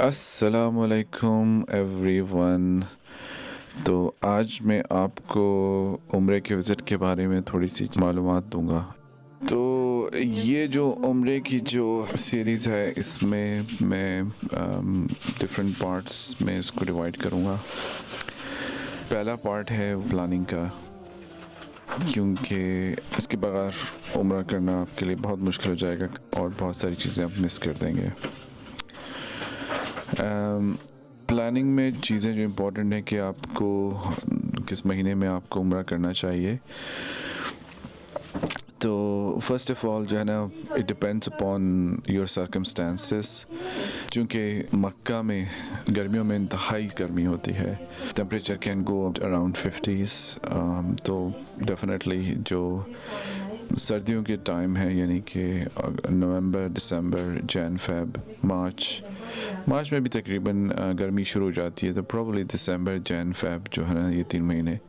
अस्सलामुअलैकुम एवरीवन। तो आज मैं आपको उम्रे के विज़िट के बारे में थोड़ी सी मालूमात दूंगा। तो ये जो उम्रे की जो सीरीज़ है इसमें मैं डिफरेंट पार्ट्स में इसको डिवाइड करूंगा। पहला पार्ट है प्लानिंग का, क्योंकि इसके बगैर उम्रा करना आपके लिए बहुत मुश्किल हो जाएगा और बहुत सारी चीज़ें आप मिस कर देंगे। प्लानिंग में चीज़ें जो इम्पोर्टेंट है कि आपको किस महीने में आपको उम्रा करना चाहिए। तो फर्स्ट ऑफ ऑल जो है ना, it depends upon your circumstances. क्योंकि मक्का में गर्मियों में इंतहाई गर्मी होती है, temperature can go around 50s। तो डेफिनेटली जो सर्दियों के टाइम है, यानी कि नवंबर, दिसंबर, जैन, फेब, मार्च में भी तकरीबन गर्मी शुरू हो जाती है। तो प्रॉब्ली दिसंबर, जैन, फेब जो है ना, ये 3 महीने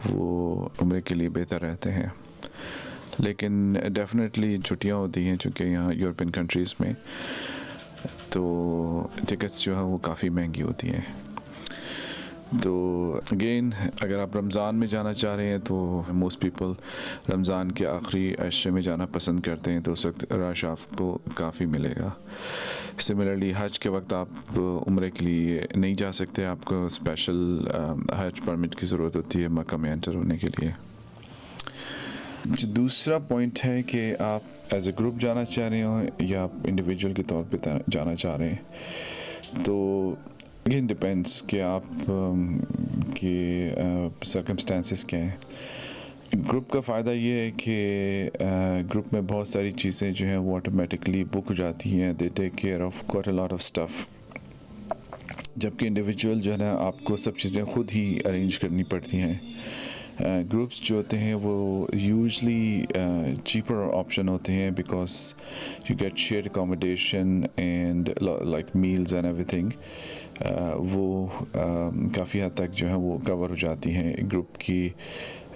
वो उम्रे के लिए बेहतर रहते हैं। लेकिन डेफिनेटली छुट्टियाँ होती हैं चूँकि यहाँ यूरोपियन कंट्रीज़ में, तो टिकट्स जो है वो काफ़ी महंगी होती हैं। तो अगेन अगर आप रमज़ान में जाना चाह रहे हैं तो मोस्ट पीपल रमज़ान के आखिरी अशरे में जाना पसंद करते हैं, तो उस वक्त रश आपको काफ़ी मिलेगा। सिमिलरली हज के वक्त आप उम्रे के लिए नहीं जा सकते, आपको स्पेशल हज परमिट की ज़रूरत होती है मक्का में एंटर होने के लिए। जो दूसरा पॉइंट है कि आप एज ए ग्रुप जाना चाह रहे हो या आप इंडिविजुअल के तौर पे जाना चाह रहे हैं। तो अगेन डिपेंड्स कि आप के सर्कमस्टेंसेस क्या हैं। ग्रुप का फ़ायदा ये है कि ग्रुप में बहुत सारी चीज़ें जो हैं वो ऑटोमेटिकली बुक हो जाती हैं। They take care of quite a lot of stuff. जबकि इंडिविजुअल जो है ना, आपको सब चीज़ें खुद ही अरेंज करनी पड़ती हैं। ग्रुप्स जो होते हैं वो यूजली चीपर ऑप्शन होते हैं, because you get share accommodation and like meals and everything. वो काफ़ी हद तक जो है वो कवर हो जाती हैं ग्रुप की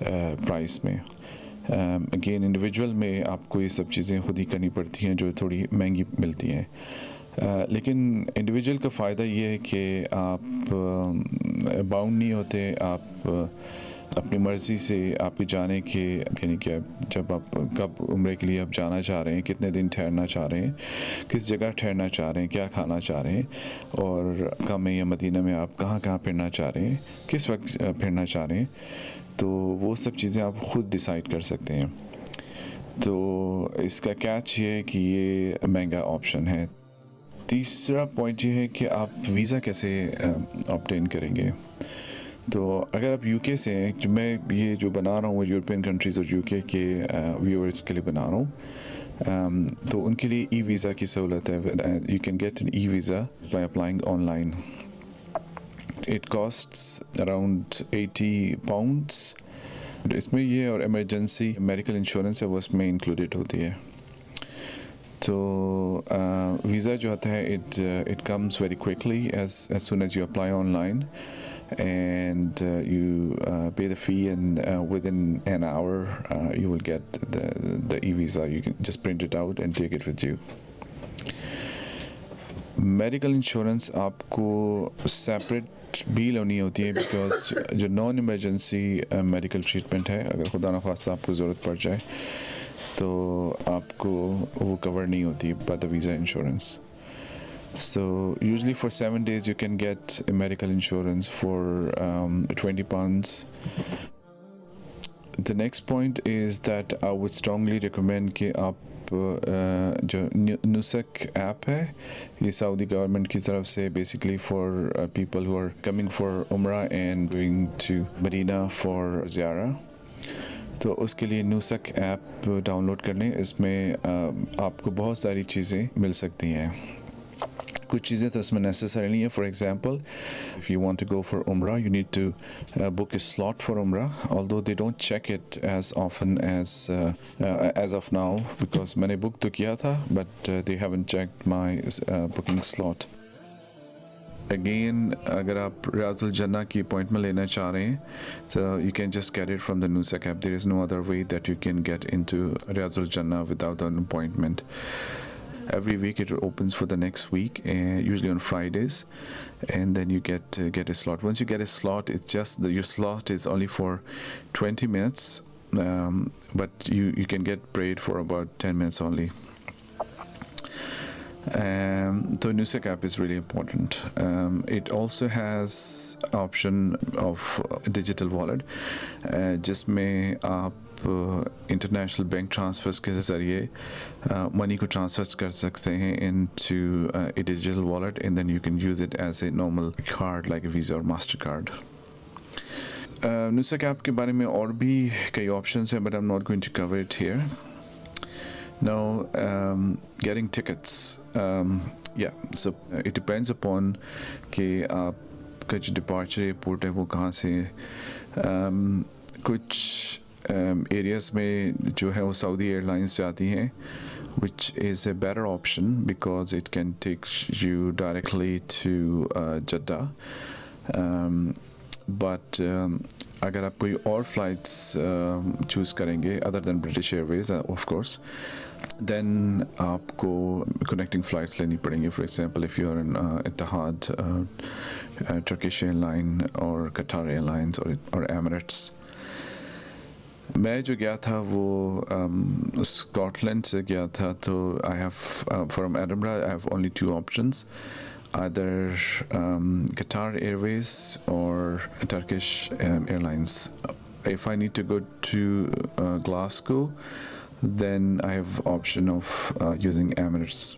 प्राइस में। अगेन इंडिविजुअल में आपको ये सब चीज़ें खुद ही करनी पड़ती हैं जो थोड़ी महंगी मिलती हैं। लेकिन इंडिविजुअल का फ़ायदा ये है कि आप बाउंड नहीं होते, आप अपनी मर्ज़ी से आपके जाने के, यानी कि जब आप कब उम्रे के लिए आप जाना चाह रहे हैं, कितने दिन ठहरना चाह रहे हैं, किस जगह ठहरना चाह रहे हैं, क्या खाना चाह रहे हैं, और मक्का में या मदीना में आप कहाँ कहाँ फिरना चाह रहे हैं, किस वक्त फिरना चाह रहे हैं, तो वो सब चीज़ें आप ख़ुद डिसाइड कर सकते हैं। तो इसका कैच ये है कि ये महंगा ऑप्शन है। तीसरा पॉइंट ये है कि आप वीज़ा कैसे ऑब्टेन करेंगे। तो अगर आप यूके से हैं, जो मैं ये जो बना रहा हूँ यूरोपियन कंट्रीज़ और यूके के व्यूअर्स के लिए बना रहा हूँ, तो उनके लिए ई वीज़ा की सहूलत है। You can get an e visa by applying online. It costs around £80। इसमें ये और इमरजेंसी मेडिकल इंश्योरेंस है वो इसमें इंक्लूडेड होती है। तो वीज़ा जो आता है it comes very quickly as soon as you apply online, and you pay the fee, and within an hour you will get the e-visa. You can just print it out and take it with you. Medical insurance आपको separate भी लेनी होती है, because जो non emergency medical treatment है, अगर खुदा न खास्ता आपको ज़रूरत पड़ जाए तो आपको वो कवर नहीं होती by the visa insurance. So usually for 7 days you can get a medical insurance for £20. The next point is that I would strongly recommend कि आप जो Nusuk ऐप है, ये सऊदी गवर्नमेंट की तरफ से basically for people who are coming for Umrah and going to Medina for ziyarah. तो उसके लिए Nusuk ऐप डाउनलोड कर लें। इसमें आपको बहुत सारी चीज़ें मिल सकती हैं। कुछ चीज़ें तो इसमें नेसेसरी नहीं है। For example, if you want to go for Umrah you need to book a slot for Umrah, although they don't check it as often as of now, because मैंने बुक तो किया था but they haven't checked my booking slot. Again, अगर आप रियाजुल जन्ना की appointment लेना चाह रहे हैं so you can just get it from the Nusuk app. There is no other way that you can get into Riyazul जन्ना without an appointment. every week it opens for the next week, usually on Fridays, and then you get a slot. Once you get a slot, it's just your slot is only for 20 minutes, but you can get prayed for about 10 minutes only. The Nusuk app is really important. It also has option of digital wallet, जिसमें आप international bank transverse के ज़रिए money को transfer कर सकते हैं into a digital wallet, and then you can use it as a normal card like a Visa or MasterCard. Nusuk app के बारे में और भी कई options हैं, but I'm not going to cover it here. Now, getting tickets. Yeah, so it depends upon कि आपका जो departure airport है वो कहाँ से है. कुछ areas में जो है वो Saudi Airlines जाती हैं, which is a better option because it can take you directly to Jeddah. But अगर आप कोई और flights choose करेंगे other than British Airways, of course, then आपको connecting flights लेनी पड़ेंगी. For example, if you're in Etihad, Turkish Airline or Qatar Airlines or Emirates. मैं जो गया था वो स्कॉटलैंड से गया था, तो I have from Edinburgh I have only two options, either Qatar Airways or Turkish Airlines. If I need to go to Glasgow, then I have option of using Emirates.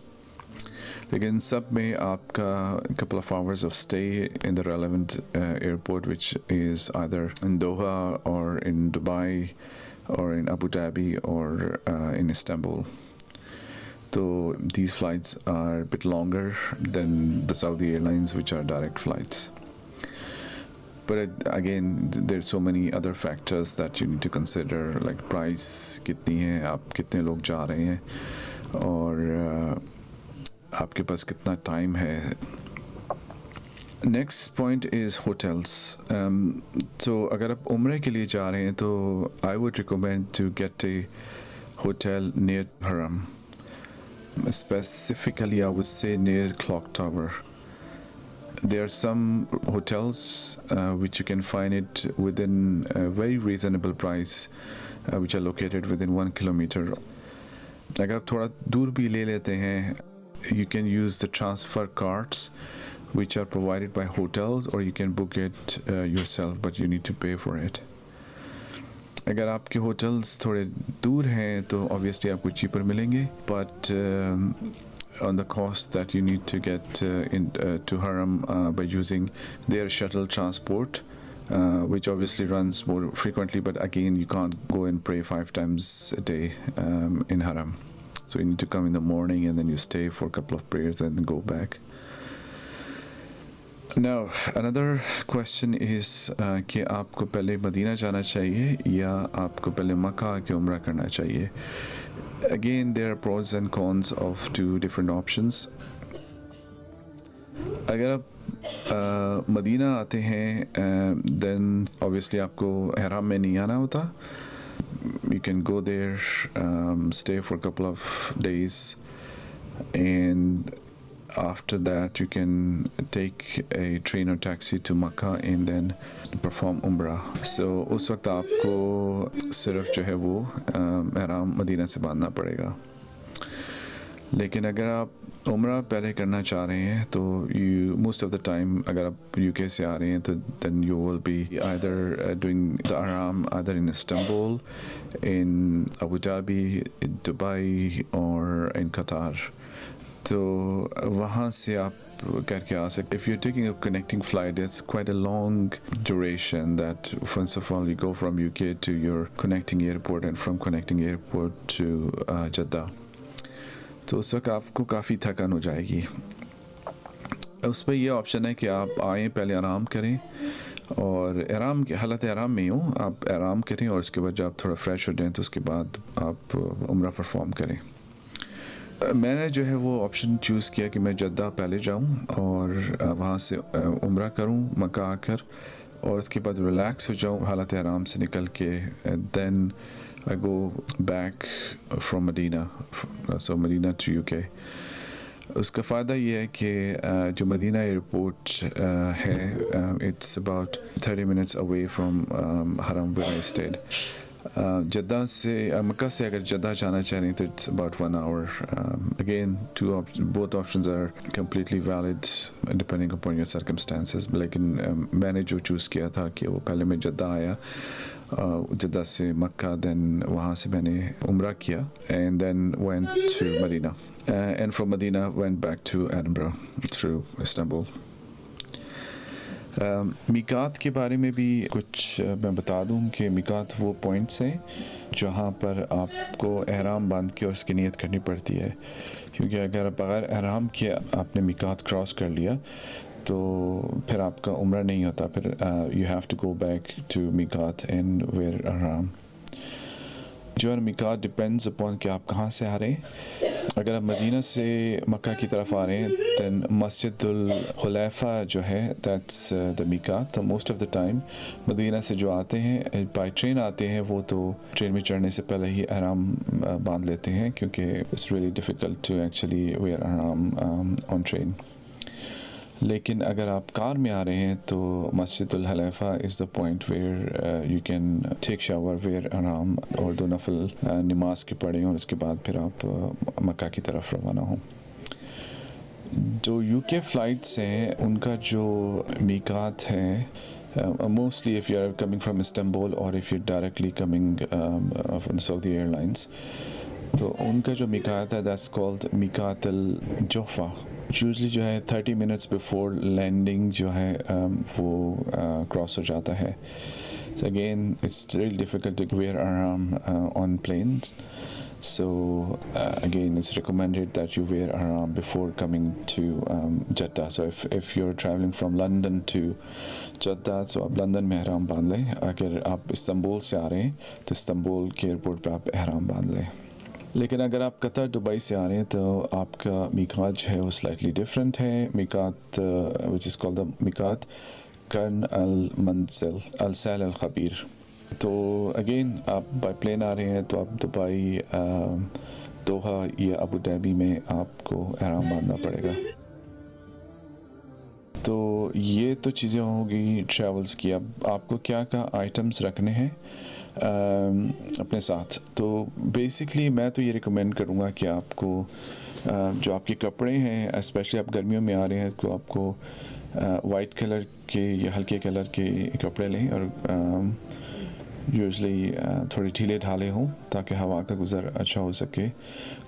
लेकिन सब में आपका couple of hours of stay in the relevant airport, which is either in Doha or in Dubai or in Abu Dhabi or in Istanbul. So these flights are a bit longer than the Saudi Airlines, which are direct flights. But again, there's so many other factors that you need to consider, like price कितनी है, आप कितने लोग जा रहे हैं, और आपके पास कितना टाइम है. Next point is hotels. So अगर आप उम्रे के लिए जा रहे हैं तो I would recommend to get a hotel near Ihram. Specifically, I would say near Clock Tower. There are some hotels which you can find it within a very reasonable price, which are located within 1 kilometer. अगर आप थोड़ा दूर भी ले लेते हैं, you can use the transfer cards which are provided by hotels, or you can book it yourself, but you need to pay for it. अगर आपके hotels थोड़े दूर हैं तो obviously आपको cheaper मिलेंगे, but on the cost that you need to get to Ihram by using their shuttle transport, which obviously runs more frequently, but again you can't go and pray 5 times a day in Ihram. So you need to come in the morning and then you stay for a couple of prayers and then go back. Now, another question is कि आपको पहले Medina जाना चाहिए या आपको पहले मक्का आके उम्रा करना चाहिए. Again, there are pros and cons of two different options. अगर आप मदीना आते हैं, then obviously आपको ihram में नहीं आना होता. You can go there, stay for a couple of days, and after that you can take a train or taxi to Makkah and then perform Umrah. So उस वक्त आपको सिर्फ जो है वो ihram मदीना से बांधना पड़ेगा. लेकिन अगर आप उम्रा पहले करना चाह रहे हैं तो you most of the time अगर आप UK से आ रहे हैं तो then you will be either doing the ihram either in Istanbul, in Abu Dhabi, Dubai or in Qatar. तो वहाँ से आप करके आ सकते. If you're taking a connecting flight, it's quite a long duration. That first of all you go from UK to your connecting airport and from connecting airport to Jeddah. तो उस वक्त आपको काफ़ी थकान हो जाएगी. उस पर यह ऑप्शन है कि आप आएँ, पहले आराम करें, और आराम की हालत आराम में हो आप आराम करें, और उसके बाद जब आप थोड़ा फ्रेश हो जाएं तो उसके बाद आप उम्रा परफॉर्म करें. मैंने जो है वो ऑप्शन चूज़ किया कि मैं जद्दा पहले जाऊं और वहाँ से उम्रा करूं मक्का आकर, और उसके बाद रिलैक्स हो जाऊं हालत आराम से निकल के, then I go back from Medina, so Medina to UK. उसका फ़ायदा ये है कि जो मदीना एयरपोर्ट है, it's about 30 minutes away from हरम where I stayed. जद्दा से मक्का से अगर जद्दा जाना चाह रहे हैं तो it's about 1 hour. Again, both options are completely valid depending upon your circumstances. लेकिन मैंने जो चूज़ किया था कि वो पहले मैं जद्दा आया, जद्दा से मक्का, then वहाँ से मैंने उम्रा किया and then went to Medina. And from Medina went back to Edinburgh through Istanbul. मिकात के बारे में भी कुछ मैं बता दूं कि मिकात वो पॉइंट्स हैं जहाँ पर आपको एहराम बांध के उसकी नियत करनी पड़ती है, क्योंकि अगर बग़ैर एहराम के आपने मिकात क्रॉस कर लिया तो फिर आपका उम्रा नहीं होता, फिर you have to go back to Miqat and wear ihram. जो है मिकात डिपेंड्स अपॉन कि आप कहाँ से आ रहे हैं. अगर आप मदीना से मक्का की तरफ आ रहे हैं दैन मस्जिदुल खुलैफा जो है दैट्स द मिकात. तो most of the time Medina से जो आते हैं बाय ट्रेन आते हैं वो तो ट्रेन में चढ़ने से पहले ही एहराम बांध लेते हैं, क्योंकि it's really difficult to actually wear ihram on train. लेकिन अगर आप कार में आ रहे हैं तो Masjidul Hulaifa is the point where you can take shower, wear आराम और 2 नफल नमाज के पढ़ें और उसके बाद फिर आप मक्का की तरफ रवाना हों. जो यूके फ़्लाइट्स हैं उनका जो मीकात है, mostly if you are coming from Istanbul और if you directly coming from Saudi airlines, तो उनका जो मिकात है that's called Miqat al Juhfa. Usually जो है 30 minutes बिफोर लैंडिंग जो है वो क्रॉस हो जाता है. So again, it's really difficult to wear ihram on planes. So again, it's recommended that you wear ihram before coming to Jeddah. So if you're traveling from London to Jeddah, so आप London में ihram बांध लें. अगर आप Istanbul से आ रहे हैं तो इस्तांबुल के एयरपोर्ट पे आप ihram बांध लें. लेकिन अगर आप कतर दुबई से आ रहे हैं तो आपका मिकात जो है वो स्लाइटली डिफरेंट है. मिकात विच इज़ कॉल्ड द मिकात कर्न अल मंजिल अल सैल अल खबीर. तो अगेन आप बाय प्लेन आ रहे हैं तो आप दुबई, दोहा या अबू धाबी में आपको एहराम बांधना पड़ेगा. तो ये तो चीज़ें होगी ट्रैवल्स की. अब आपको क्या क्या आइटम्स रखने हैं अपने साथ. तो बेसिकली मैं तो ये रिकमेंड करूँगा कि आपको जो आपके कपड़े हैं, स्पेशली आप गर्मियों में आ रहे हैं तो आपको वाइट कलर के या हल्के कलर के कपड़े लें और यूजली थोड़े ढीले ढाले हों ताकि हवा का गुज़र अच्छा हो सके,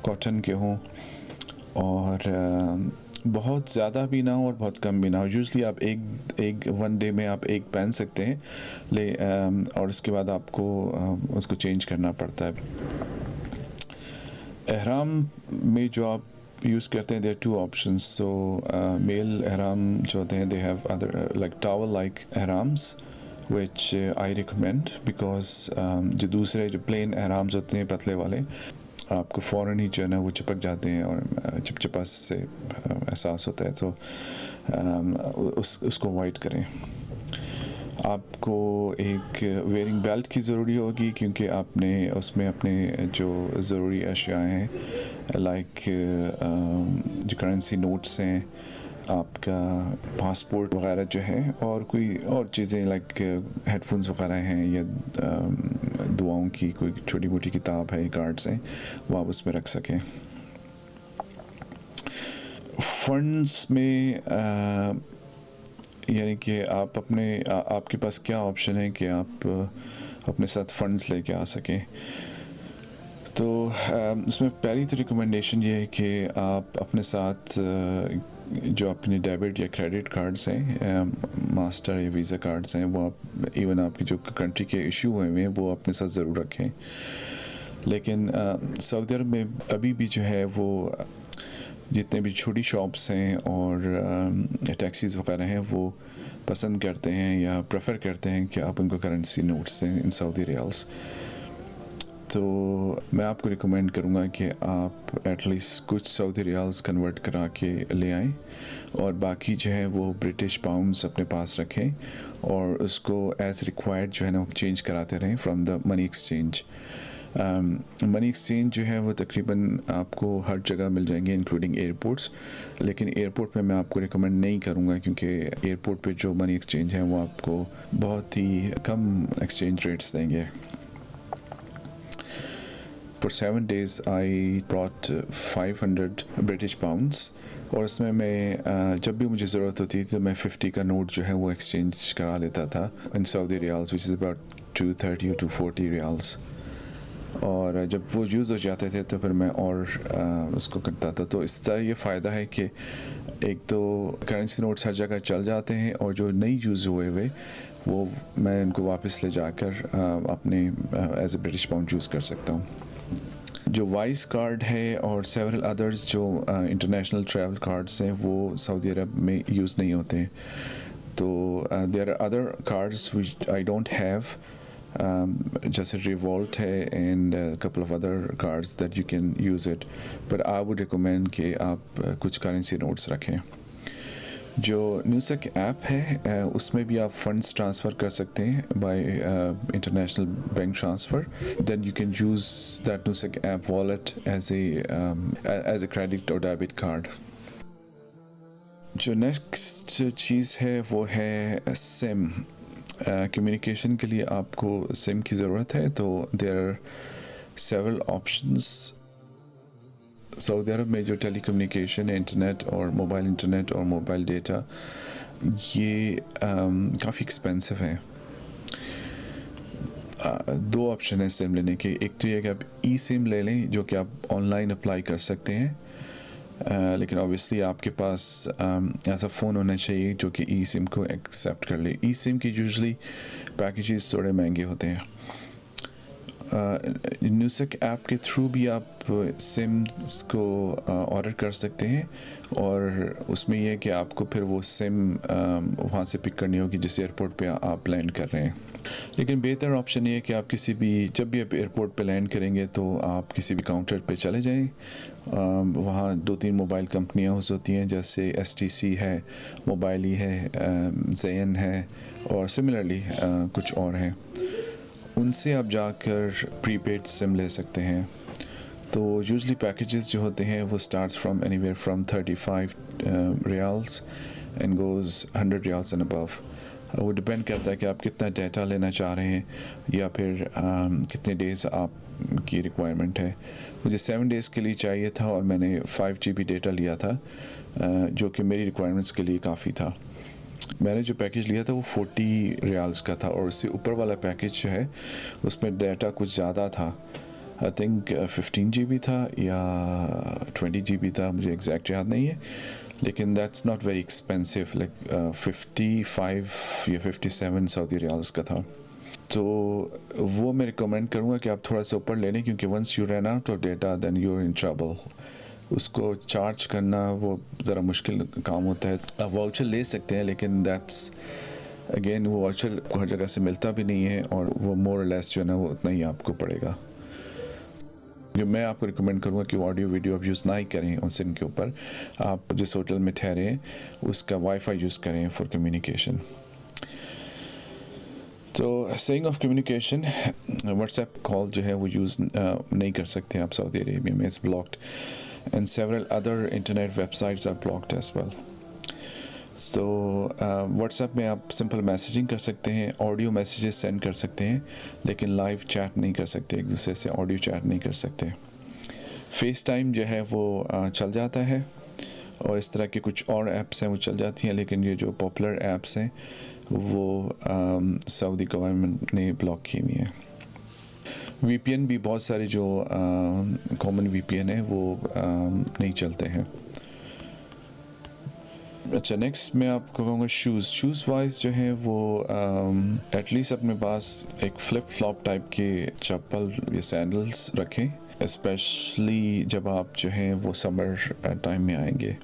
कॉटन के हों और बहुत ज़्यादा भी ना हो और बहुत कम भी ना हो. यूजली आप एक 1 डे में आप एक पहन सकते हैं और उसके बाद आपको उसको चेंज करना पड़ता है. एहराम में जो आप यूज़ करते हैं there 2 options. So male ihram जो होते हैं they have other like towel like ihrams which I recommend because जो दूसरे जो प्लेन एहराम्स होते हैं पतले वाले, आपको फ़ौरन ही जो है ना वो चिपक जाते हैं और चिपचिपा से एहसास होता है. तो उसको अवॉइड करें. आपको एक वेयरिंग बेल्ट की ज़रूरी होगी क्योंकि आपने उसमें अपने जो ज़रूरी अशिया हैं लाइक जो करेंसी नोट्स हैं, आपका पासपोर्ट वगैरह जो है और कोई और चीज़ें लाइक हेडफोन्स वगैरह हैं या दुआओं की कोई छोटी मोटी किताब है, कार्ड्स हैं, वो आप उसमें रख सकें. फंड्स में यानी कि आप आपके पास क्या ऑप्शन है कि आप अपने साथ फंड्स लेके आ सकें. तो इसमें पहली तो रिकमेंडेशन ये है कि आप अपने साथ जो अपने डेबिट या क्रेडिट कार्ड्स हैं, मास्टर या वीज़ा कार्ड्स हैं, वो आप इवन आपकी जो कंट्री के इशू हुए हैं वो अपने साथ ज़रूर रखें. लेकिन सऊदी अरब में अभी भी जो है वो जितने भी छोटी शॉप्स हैं और टैक्सीज़ वगैरह हैं वो पसंद करते हैं या प्रेफर करते हैं कि आप उनको करेंसी नोट्स दें इन सऊदी रियाल्स. तो मैं आपको रिकमेंड करूँगा कि आप एटलीस्ट कुछ सऊदी रियाल्स कन्वर्ट करा के ले आएँ और बाकी जो है वो ब्रिटिश पाउंड्स अपने पास रखें और उसको एज़ रिक्वायर्ड जो है ना चेंज कराते रहें from the money exchange. Money exchange जो है वो तकरीबन आपको हर जगह मिल जाएंगे इंक्लूडिंग एयरपोर्ट्स, लेकिन एयरपोर्ट पे मैं आपको रिकमेंड नहीं करूँगा क्योंकि एयरपोर्ट पे जो मनी एक्सचेंज है वो आपको बहुत ही कम एक्सचेंज रेट्स देंगे। For 7 days I brought 500 British pounds और उसमें मैं जब भी मुझे ज़रूरत होती थी तो मैं 50 का नोट जो है वो एक्सचेंज करा लेता था in Saudi riyals which is about 230 or 240 riyals. और जब वो यूज़ हो जाते थे तो फिर मैं और उसको करता था। तो इसका ये फ़ायदा है कि एक तो करेंसी नोट्स हर जगह चल जाते हैं और जो नहीं यूज़ हुए हुए वो मैं उनको वापस ले जाकर अपने as a British pound use कर सकता हूँ। जो वाइस कार्ड है और सेवरल अदर्स जो इंटरनेशनल ट्रैवल कार्ड्स हैं वो सऊदी अरब में यूज़ नहीं होते हैं। तो there are other cards which I don't have, जैसे रिवॉल्ट है and couple of other cards that you can use it, but I would recommend कि आप कुछ करेंसी नोट्स रखें। जो न्यूसक ऐप है उसमें भी आप फंड्स ट्रांसफ़र कर सकते हैं by international bank transfer, then you can use that Nusuk app wallet as a credit और डेबिट कार्ड। जो नेक्स्ट चीज़ है वो है सिम। कम्युनिकेशन के लिए आपको सिम की ज़रूरत है, तो there are several options. Saudi Arabia में जो टेलीकम्युनिकेशन है, इंटरनेट और मोबाइल डेटा, ये काफ़ी एक्सपेंसिव है। दो ऑप्शन है सिम लेने के, एक तो ये कि आप ई सिम ले लें जो कि आप ऑनलाइन अप्लाई कर सकते हैं, लेकिन ऑब्वियसली आपके पास ऐसा फ़ोन होना चाहिए जो कि ई सिम को एक्सेप्ट कर ले। ई सिम की यूजुअली पैकेजेस थोड़े महंगे होते हैं। न्यूसक ऐप के थ्रू भी आप सिम्स को ऑर्डर कर सकते हैं और उसमें यह है कि आपको फिर वो सिम वहाँ से पिक करनी होगी जिस एयरपोर्ट पे आप लैंड कर रहे हैं। लेकिन बेहतर ऑप्शन ये है कि आप जब भी आप एयरपोर्ट पे लैंड करेंगे तो आप किसी भी काउंटर पे चले जाएं। वहाँ 2-3 मोबाइल कंपनियाँ होती हैं, जैसे STC है, मोबाइली है, ज़ेन है और सिमिलरली कुछ और हैं। उनसे आप जाकर प्रीपेड सिम ले सकते हैं। तो यूजुअली पैकेजेस जो होते हैं वो starts from anywhere from 35 riyals and goes 100 riyals and above. वो डिपेंड करता है कि आप कितना डाटा लेना चाह रहे हैं या फिर कितने डेज़ आपकी रिक्वायरमेंट है। मुझे 7 डेज़ के लिए चाहिए था और मैंने 5 GB डाटा लिया था, जो कि मेरी रिक्वायरमेंट्स के लिए काफ़ी था। मैंने जो पैकेज लिया था वो 40 रियाल्स का था और उससे ऊपर वाला पैकेज जो है उसमें डाटा कुछ ज़्यादा था। आई थिंक 15 GB था या 20 GB था, मुझे एग्जैक्ट याद नहीं है, लेकिन that's not very expensive. Like 55 या 57 सऊदी रियाल्स का था। तो वो मैं रिकमेंड करूँगा कि आप थोड़ा सा ऊपर ले लें, क्योंकि once you run out of data then you are in trouble. उसको चार्ज करना वो ज़रा मुश्किल काम होता है। आप वाउचर ले सकते हैं लेकिन दैट्स अगेन वो वाउचर हर जगह से मिलता भी नहीं है और वो मोर और लेस जो है ना वो उतना ही आपको पड़ेगा। जो मैं आपको रिकमेंड करूँगा कि ऑडियो वीडियो आप यूज़ ना ही करें उन सिम के ऊपर। आप जिस होटल में ठहरे उसका वाईफाई यूज़ करें फॉर कम्युनिकेशन। तो saying of communication, WhatsApp call जो है वो यूज़ नहीं कर सकते आप सऊदी अरेबिया में, it's blocked and several other internet websites are blocked as well. So WhatsApp में आप सिंपल मैसेजिंग कर सकते हैं, ऑडियो मैसेजेस सेंड कर सकते हैं, लेकिन लाइव चैट नहीं कर सकते, एक दूसरे से ऑडियो चैट नहीं कर सकते। फेस टाइम जो है वो चल जाता है और इस तरह के कुछ और ऐप्स हैं वो चल जाती हैं, लेकिन ये जो पॉपुलर ऐप्स हैं वो सऊदी गवर्नमेंट ने ब्लॉक की हुई हैं। VPN भी बहुत सारे जो कॉमन VPN है वो नहीं चलते हैं। अच्छा, नेक्स्ट मैं आपको कहूँगा शूज़ वाइज जो है वो एटलीस्ट अपने पास एक फ्लिप फ्लॉप टाइप के चप्पल या सैंडल्स रखें, स्पेशली जब आप जो हैं वो समर टाइम में आएंगे,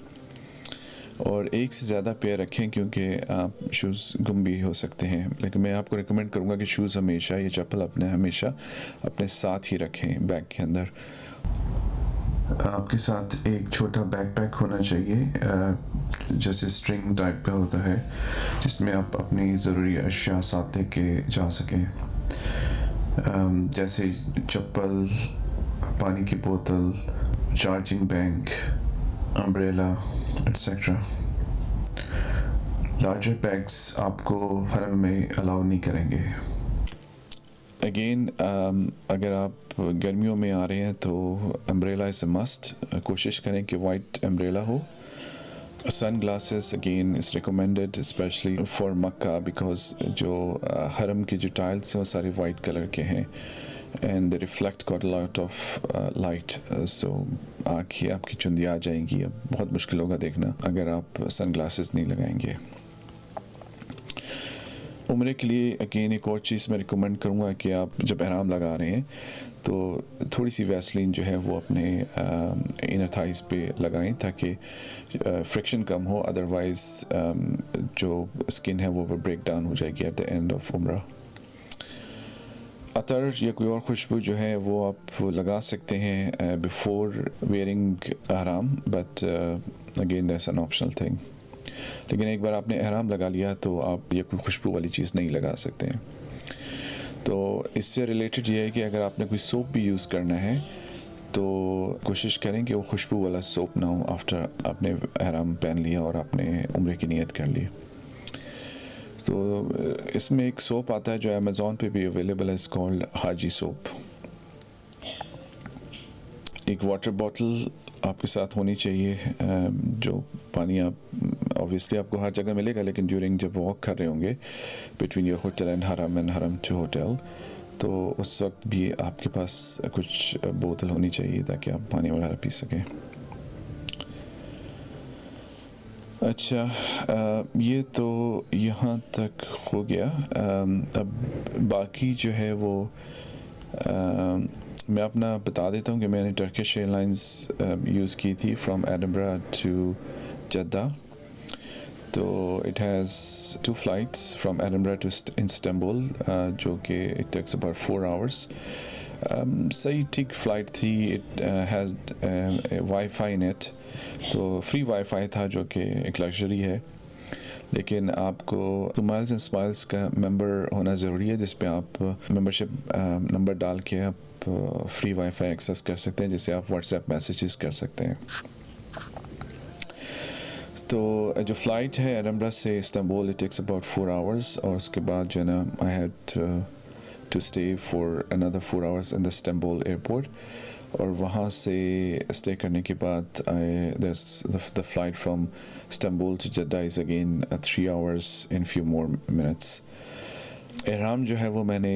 और एक से ज़्यादा पेयर रखें क्योंकि आप शूज़ गुम भी हो सकते हैं। लेकिन मैं आपको रिकमेंड करूँगा कि शूज़ हमेशा, ये चप्पल अपने हमेशा अपने साथ ही रखें बैग के अंदर। आपके साथ एक छोटा बैकपैक होना चाहिए, जैसे स्ट्रिंग टाइप का होता है, जिसमें आप अपनी ज़रूरी अशिया साथ लेके जा सकें। जैसे चप्पल, पानी की बोतल, charging bank, umbrella etcetera. Larger bags आपको हरम में अलाउ नहीं करेंगे। अगेन अगर आप गर्मियों में आ रहे हैं तो अम्ब्रेला इज़ अ मस्ट। कोशिश करें कि वाइट अम्ब्रेला हो। Sun glasses again is recommended specially for Mecca because जो हरम के जो टाइल्स हैं वो सारे वाइट कलर के हैं and they reflect got lot of light, so आँखें आपकी चुंदी आ जाएंगी। अब बहुत मुश्किल होगा देखना अगर आप सन ग्लासेस नहीं लगाएंगे। उम्रे के लिए अगेन एक और चीज़ मैं रिकमेंड करूँगा कि आप जब एहराम लगा रहे हैं तो थोड़ी सी वैसलीन जो है वो अपने इनर थाइस पे लगाएं ताकि फ्रिक्शन कम हो, अदरवाइज़ जो स्किन है वो ब्रेक डाउन हो जाएगी एट द एंड ऑफ उम्रा। अतर या कोई और खुशबू जो है वो आप लगा सकते हैं before wearing ihram, but again that's an optional thing. लेकिन एक बार आपने एहराम लगा लिया तो आप ये कोई खुशबू वाली चीज़ नहीं लगा सकते हैं। तो इससे रिलेटेड ये है कि अगर आपने कोई सोप भी यूज़ करना है तो कोशिश करें कि वो खुशबू वाला सोप ना हो आफ्टर आपने एहराम पहन लिया और आपने उम्रे की नियत कर ली। तो इसमें एक सोप आता है जो अमेज़ॉन पे भी अवेलेबल है, इट्स कॉल्ड हाजी सोप। एक वाटर बॉटल आपके साथ होनी चाहिए, जो पानी आप ऑब्वियसली आपको हर जगह मिलेगा, लेकिन ड्यूरिंग जब वॉक कर रहे होंगे बिटवीन योर होटल एंड हरम टू होटल तो उस वक्त भी आपके पास कुछ बोतल होनी चाहिए ताकि आप पानी वगैरह पी सकें। अच्छा, ये तो यहाँ तक हो गया। अब बाकी जो है वो मैं अपना बता देता हूँ कि मैंने टर्किश एयरलाइंस यूज़ की थी from Edinburgh to Jeddah. So it has 2 flights from Edinburgh to Istanbul जो कि इट टेक्स अबाउट 4 आवर्स। सही ठीक फ़्लाइट थी। इट हैज़ वाईफाई नेट, तो फ्री वाईफाई था जो कि एक लग्जरी है, लेकिन आपको माइल्स एंड स्माइल्स का मेंबर होना ज़रूरी है जिस पे आप मेंबरशिप नंबर डाल के आप फ्री वाईफाई एक्सेस कर सकते हैं, जिससे आप व्हाट्सएप मैसेजेस कर सकते हैं। तो जो फ़्लाइट है एडिनबरा से Istanbul, it takes about 4 hours, और उसके बाद जो है ना I had to stay for another 4 hours in the Istanbul airport, और वहाँ से स्टे करने के बाद the flight from Istanbul to Jeddah is again 3 hours in few more minutes. Ihram जो है वो मैंने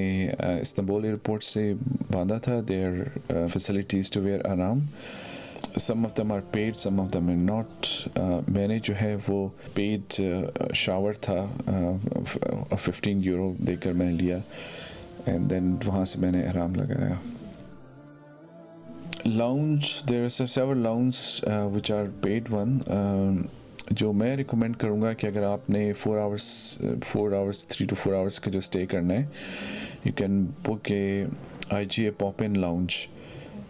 इस्तांबुल एयरपोर्ट से बांधा था। There facilities to wear ihram, some of them are paid, some of them are not. मैंने जो है वो paid shower था, 15 euro देकर मैंने लिया, and then वहाँ से मैंने एहराम लगाया। Lounge, there are several lounge which are paid one. जो मैं रिकमेंड करूँगा कि अगर आपने 4 आवर्स 3 to 4 आवर्स का जो स्टे करना है, you can book a IGA pop-in lounge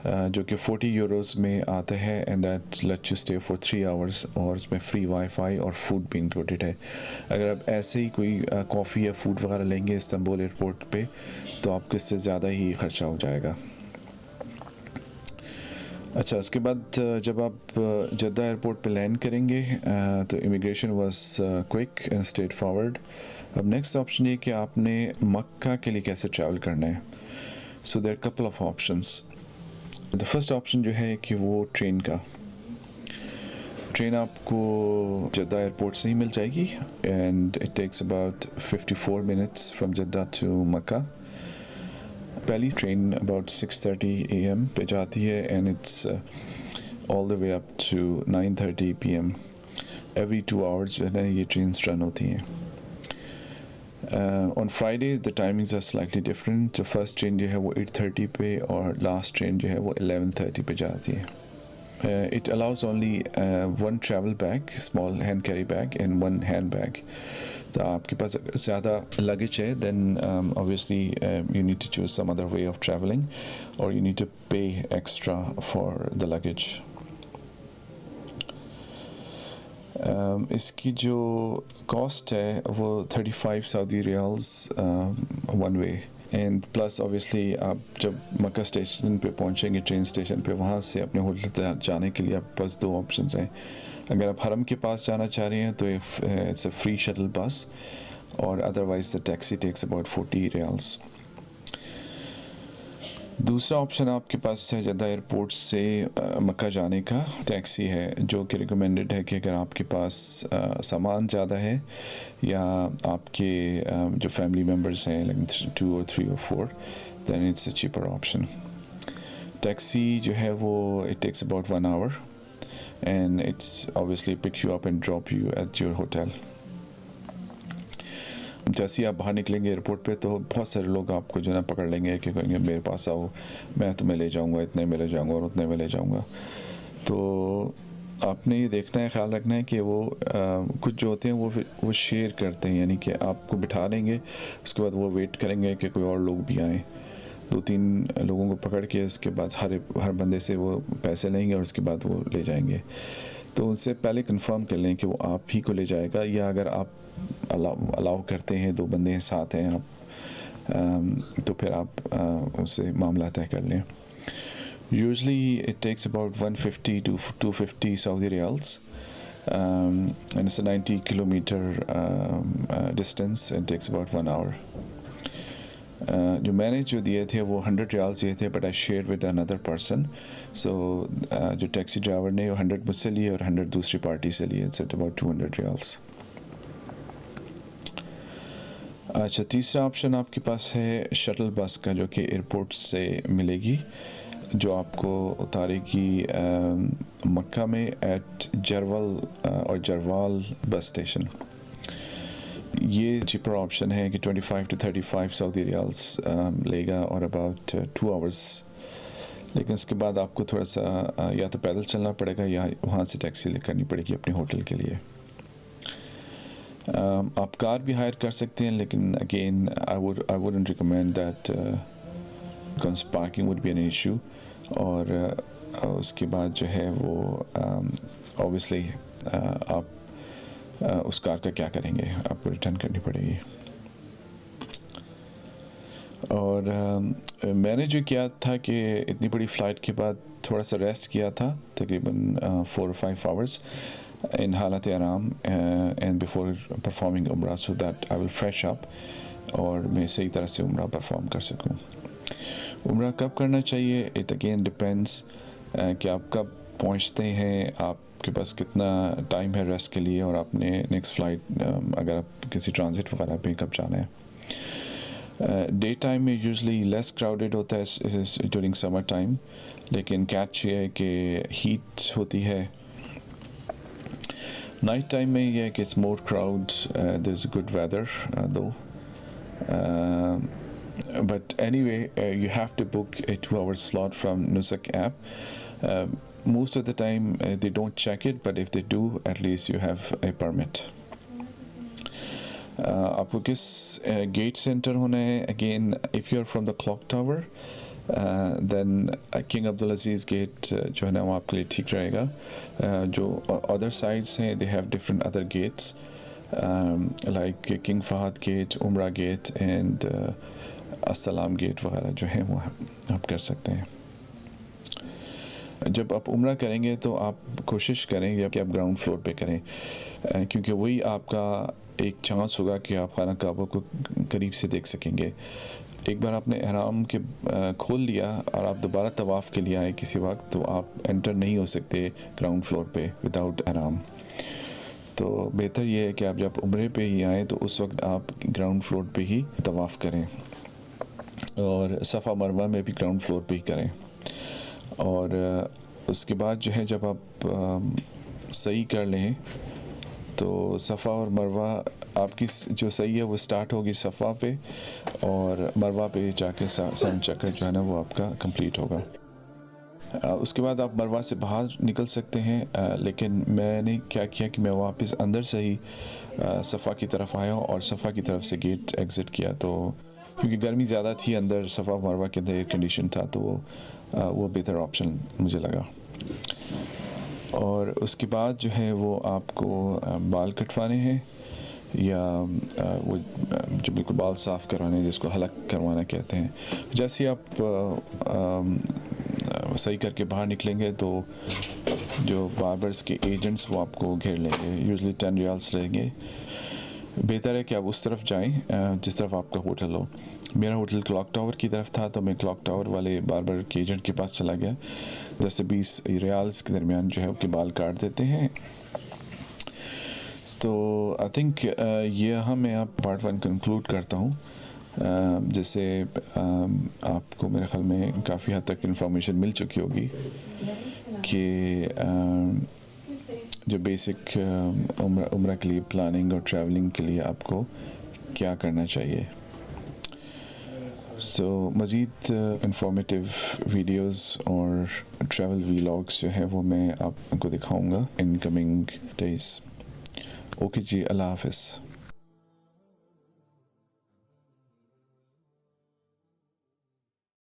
जो कि 40 यूरोज़ में आता है, and that let's you stay for 3 hours, और उसमें फ्री वाईफाई और फूड भी इंक्लूडेड है। अगर आप ऐसे ही कोई कॉफ़ी या फूड वगैरह लेंगे इस्तांबुल एयरपोर्ट पे तो आपको इससे ज़्यादा ही ख़र्चा हो जाएगा। अच्छा, उसके बाद जब आप जद्दा एयरपोर्ट पे लैंड करेंगे तो immigration was quick and straight forward. अब नेक्स्ट ऑप्शन ये कि आपने मक्का के लिए कैसे ट्रैवल करना है। So there couple of options. The first option जो है कि वो ट्रेन आपको जद्दा एयरपोर्ट से ही मिल जाएगी, and it takes about 54 minutes from Jeddah to Mecca. पहली ट्रेन अबाउट 6:30 AM पे जाती है, and it's all the way up to 9:30 PM। Every 2 hours जो है ना ये ट्रेन्स रन होती हैं। On Friday the timings are slightly different. जो फर्स्ट ट्रेन जो है वो 8:30 पे और लास्ट ट्रेन जो है वो 11:30 पे जाती है। It allows only one travel bag, small hand carry bag, and one handbag. तो आपके पास ज़्यादा लगेज है then obviously you need to choose some other way of traveling, or you need to pay extra for the luggage. इसकी जो cost है वो 35 Saudi riyals one way and plus obviously आप जब मक्का स्टेशन पे पहुंचेंगे, ट्रेन स्टेशन पे, वहाँ से अपने होटल तक जाने के लिए आपके पास 2 ऑप्शंस हैं. अगर आप हरम के पास जाना चाह रहे हैं तो it's a free shuttle bus, और otherwise the taxi takes about 40 riyals. दूसरा ऑप्शन आपके पास है जद्दा एयरपोर्ट से मक्का जाने का टैक्सी है, जो कि रिकमेंडेड है कि अगर आपके पास सामान ज़्यादा है या आपके जो फैमिली मेम्बर्स हैं like 2 or 3 or 4, then it's a cheaper option. Taxi जो है वो it takes about 1 hour and it's obviously pick you up and drop you at your hotel. जैसे ही आप बाहर निकलेंगे एयरपोर्ट पे तो बहुत सारे लोग आपको जो है ना पकड़ लेंगे कि कहेंगे मेरे पास आओ, मैं तुम्हें ले जाऊंगा, इतने में ले जाऊंगा और उतने में ले जाऊंगा. तो आपने ये देखना है, ख्याल रखना है कि वो कुछ जो होते हैं वो शेयर करते हैं, यानी कि आपको बिठा लेंगे, उसके बाद वो वेट करेंगे कि कोई और लोग भी आएँ. 2-3 लोगों को पकड़ के उसके बाद हर बंदे से वो पैसे लेंगे और उसके बाद वो ले जाएंगे. तो उनसे पहले कंफर्म कर लें कि वो आप ही को ले जाएगा, या अगर आप अलाउ करते हैं 2 बंदे साथ हैं आप, तो फिर आप उससे मामला तय कर लें. Usually it takes about 150 to 250 Saudi riyals, and it's a 90 kilometer distance. It takes about 1 hour. जो मैंने जो दिए थे वो 100 रियाल्स दिए थे, but I share with another person. So जो टैक्सी ड्राइवर ने वो 100 मुझसे लिए और 100 दूसरी पार्टी से लिए. It's at about 200 riyals. अच्छा, तीसरा ऑप्शन आपके पास है शटल बस का, जो कि एयरपोर्ट से मिलेगी, जो आपको उतारेगी मक्का में एट जरवाल बस स्टेशन. ये चीपर ऑप्शन है कि 25 to 35 सऊदी रियाल्स लेगा और अबाउट 2 hours. लेकिन उसके बाद आपको थोड़ा सा या तो पैदल चलना पड़ेगा या वहाँ से टैक्सी करनी पड़ेगी अपने होटल के लिए. आप कार भी हायर कर सकते हैं, लेकिन again I wouldn't recommend that because parking would be an issue. और उसके बाद जो है वो ऑब्वियसली आप उस कार का क्या करेंगे, आपको रिटर्न करनी पड़ेगी. और मैंने जो किया था कि इतनी बड़ी फ़्लाइट के बाद थोड़ा सा रेस्ट किया था, तकरीबन 4 or 5 hours इन हालत आराम एंड बिफोर परफॉर्मिंग उम्रा, so that I will fresh up और मैं सही तरह से उम्रा परफॉर्म कर सकूं. उम्रा कब करना चाहिए, इट अगेन डिपेंड्स कि आप कब पहुंचते हैं, आपके पास कितना टाइम है रेस्ट के लिए, और आपने नेक्स्ट फ़्लाइट अगर आप किसी ट्रांजिट वगैरह पे कब जाना है. डे टाइम में यूजुअली लेस क्राउडेड होता है ड्यूरिंग समर टाइम, लेकिन कैच ये है कि हीट होती है. नाइट टाइम में ये है कि it's more crowd, there is good weather though. But anyway, you have to book a 2-hour slot from Nusuk app. Most of the time they don't check it, but if they do, at least you have a permit. आपको किस gate से enter होना है, again if you are from the clock tower then King Abdul Aziz gate जो है ना वो आपके लिए ठीक रहेगा. जो अदर साइड्स हैं they have different other gates like King Fahd gate, Umrah gate and Assalam gate वगैरह जो है वो आप कर सकते हैं. जब आप उम्रा करेंगे तो आप कोशिश करें कि आप ग्राउंड फ्लोर पे करें, क्योंकि वही आपका एक चांस होगा कि आप खाना काबा को करीब से देख सकेंगे. एक बार आपने ihram के खोल लिया और आप दोबारा तवाफ़ के लिए आए किसी वक्त, तो आप एंटर नहीं हो सकते ग्राउंड फ्लोर पे विदाउट ihram. तो बेहतर ये है कि आप जब उम्रे पे ही आएँ तो उस वक्त आप ग्राउंड फ्लोर पे ही तवाफ़ करें, और सफ़ा मरवा में भी ग्राउंड फ्लोर पे ही करें. और उसके बाद जो है जब आप सही कर लें तो सफ़ा और मरवा आपकी जो सही है वो स्टार्ट होगी सफ़ा पे, और मरवा पे जाके 7 चक्कर जो है ना वो आपका कंप्लीट होगा. उसके बाद आप मरवा से बाहर निकल सकते हैं, लेकिन मैंने क्या किया कि मैं वापस अंदर से ही सफ़ा की तरफ आया और सफ़ा की तरफ से गेट एग्ज़िट किया. तो क्योंकि गर्मी ज़्यादा थी अंदर, सफ़ा मरवा के अंदर एयर कंडीशन था, तो वो बेहतर ऑप्शन मुझे लगा. और उसके बाद जो है वो आपको बाल कटवाने हैं, या वो जो बिल्कुल बाल साफ़ करवाने जिसको हलक करवाना कहते हैं, जैसे ही आप सही करके बाहर निकलेंगे तो जो बार्बर्स के एजेंट्स वो आपको घेर लेंगे, यूजुअली 10 रियाल्स लेंगे। बेहतर है कि आप उस तरफ जाएं जिस तरफ आपका होटल हो। मेरा होटल क्लॉक टावर की तरफ था, तो मैं क्लॉक टावर वाले बार्बर के एजेंट के पास चला गया। 10 से 20 रियाल्स के दरमियान जो है उसके बाल काट देते हैं। तो आई थिंक ये मैं आप पार्ट 1 कंक्लूड करता हूँ। जैसे आपको मेरे ख्याल में काफ़ी हद तक इंफॉर्मेशन मिल चुकी होगी कि जो बेसिक उम्रा के लिए प्लानिंग और ट्रैवलिंग के लिए आपको क्या करना चाहिए। सो मज़ीद इंफॉर्मेटिव वीडियोस और ट्रैवल वीलॉग्स जो है वो मैं आपको दिखाऊंगा इन कमिंग डेज़। ओके जी, अल्लाह हाफ़िज़।